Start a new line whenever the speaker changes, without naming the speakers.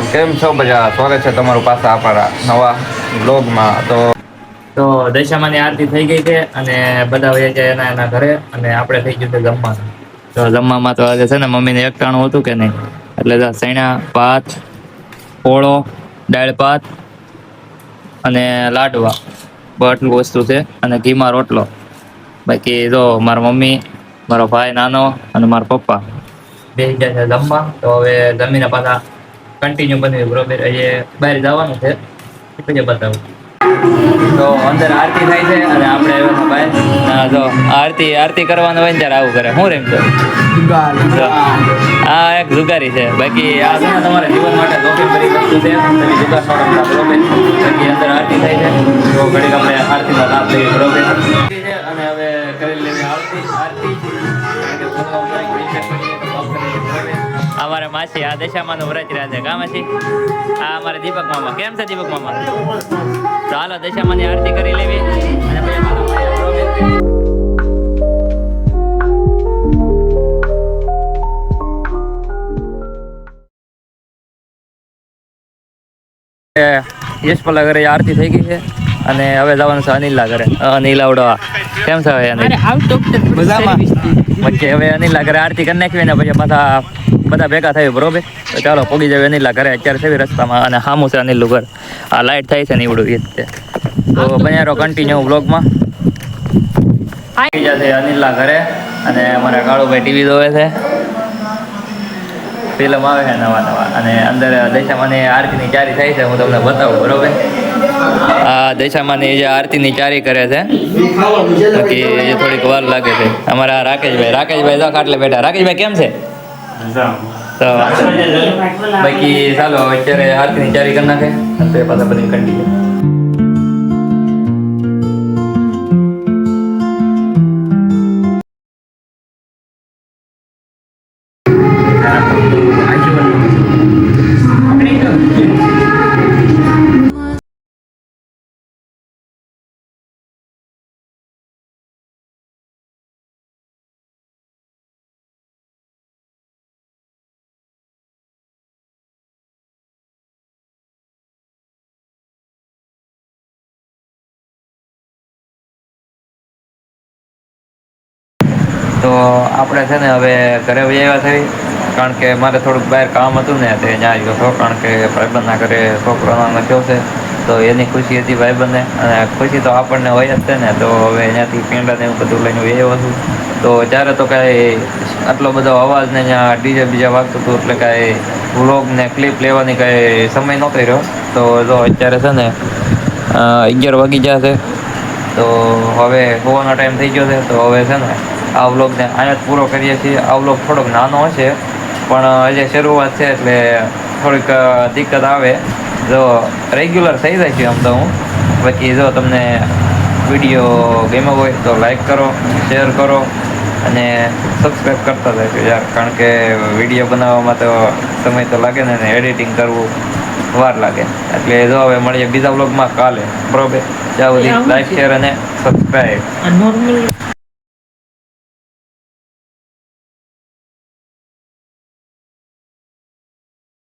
કેમ છો બધા? સ્વાગત છે તમારું પાછા આપણા નવા બ્લોગમાં. તો દશામાની આરતી થઈ ગઈ છે અને બધા વયા જાય એના ઘરે અને આપણે થઈ ગયું છે જમવાનું. તો જમવામાં તો આજે છે ને મમ્મીને એક ટાણું હતું કે નહીં, એટલે સૈણા ભાત, ઓળો, દાળ ભાત અને લાડવા આટલું વસ્તુ છે અને ઘીમાં રોટલો. બાકી જો મારા મમ્મી, મારો ભાઈ નાનો અને મારા પપ્પા બેસી ગયા છે જમવા. તો હવે જમીને પાછા કન્ટિન્યુ બને બરોબર બહાર જવાનું છે બતાવું. તો અંદર આરતી થાય છે અને આપણે ભાઈ જો આરતી કરવાનું હોય ને ત્યારે આવું કરે. શું રેમ છે આ એક જુગારી છે. બાકી આ છે ને તમારા જીવન માટે જોખમ ભરી વસ્તુ છે. તમે જુગાર નો રમતા બરોબર. બાકી અંદર આરતી થાય છે તો ઘડીક આપણે આરતીનો લાભ લઈએ બરોબર. અને હવે કરી લેવી આરતી. અમારે માસી આ દશામાનું વ્રત રહ્યા છે. કા માસી? આ અમારે દીપક મામા. કેમ છે દીપક મામા? તો હાલો દશામાની આરતી કરી લેવી અને યશપલા ઘરે આરતી થઈ ગઈ છે અને હવે જવાનું છે અનિલા ઘરે. અનિલા ઉડવા કેમ છે? હવે અનિલા ઘરે આરતી કરી નાખવી ને પછી પાછા બધા ભેગા થયું બરોબર. તો ચાલો પોગી જાવ અનિલા ઘરે. અત્યારે છે રસ્તામાં અને સામું છે અનિલનું ઘર. આ લાઈટ થાય છે ને એવડું એ જ છે. તો બન્યા રહો કન્ટિન્યુ બ્લોગમાં. જશે અનિલા ઘરે અને અમારા કાળુભાઈ ટીવી જોવે છે. ફિલ્મ આવે છે નવા અને અંદર દશામાની આરતીની ચારી થાય છે. હું તમને બતાવું બરોબર. આ દશામાની જે આરતીની ચારી કરે છે બાકી એ થોડીક વાર લાગે છે. અમારા રાકેશભાઈ તો ખાટલે બેઠા. રાકેશભાઈ કેમ છે? તો બાકી ચાલો અત્યારે આરતીની ચારી કરી નાખે તો પાછા બધી કન્ટિન્યુ. તો આપણે છે ને હવે ઘરે આવ્યા થઈ, કારણ કે મારે થોડુંક બહાર કામ હતું ને તે ત્યાં ગયો હતો. કારણ કે ભાઈબંધના ઘરે છોકરો નાખ્યો છે તો એની ખુશી હતી ભાઈબંધને, અને ખુશી તો આપણને હોય જ છે ને. તો હવે અહીંયાથી પેંડાને એવું બધું લઈને આવ્યો હતું. તો ત્યારે તો કાંઈ આટલો બધો અવાજ ને ત્યાં ડીજે બીજા વાગતું હતું એટલે કાંઈ વ્લોગ ને ક્લિપ લેવાની કાંઈ સમય નહોતો રહ્યો. તો જો અત્યારે છે ને 11 વાગી ગયા છે. તો હવે હોવાનો ટાઈમ થઈ ગયો છે. તો હવે છે ને આ વ્લોગને અહીંયા જ પૂરો કરીએ છીએ. આ વ્લોગ થોડોક નાનો હશે પણ હજી શરૂઆત છે એટલે થોડીક દિક્કત આવે. જો રેગ્યુલર થઈ જાય છે આમ તો હું. બાકી જો તમને વિડીયો ગમ્યો હોય તો લાઈક કરો, શેર કરો અને સબસ્ક્રાઈબ કરતા જાય યાર. કારણ કે વિડીયો બનાવવામાં તો સમય તો લાગે ને, એડિટિંગ કરવું વાર લાગે. એટલે જો હવે મળીએ બીજા વ્લોગમાં કાલે બરોબર. ત્યાં સુધી લાઈક શેર અને સબસ્ક્રાઈબ.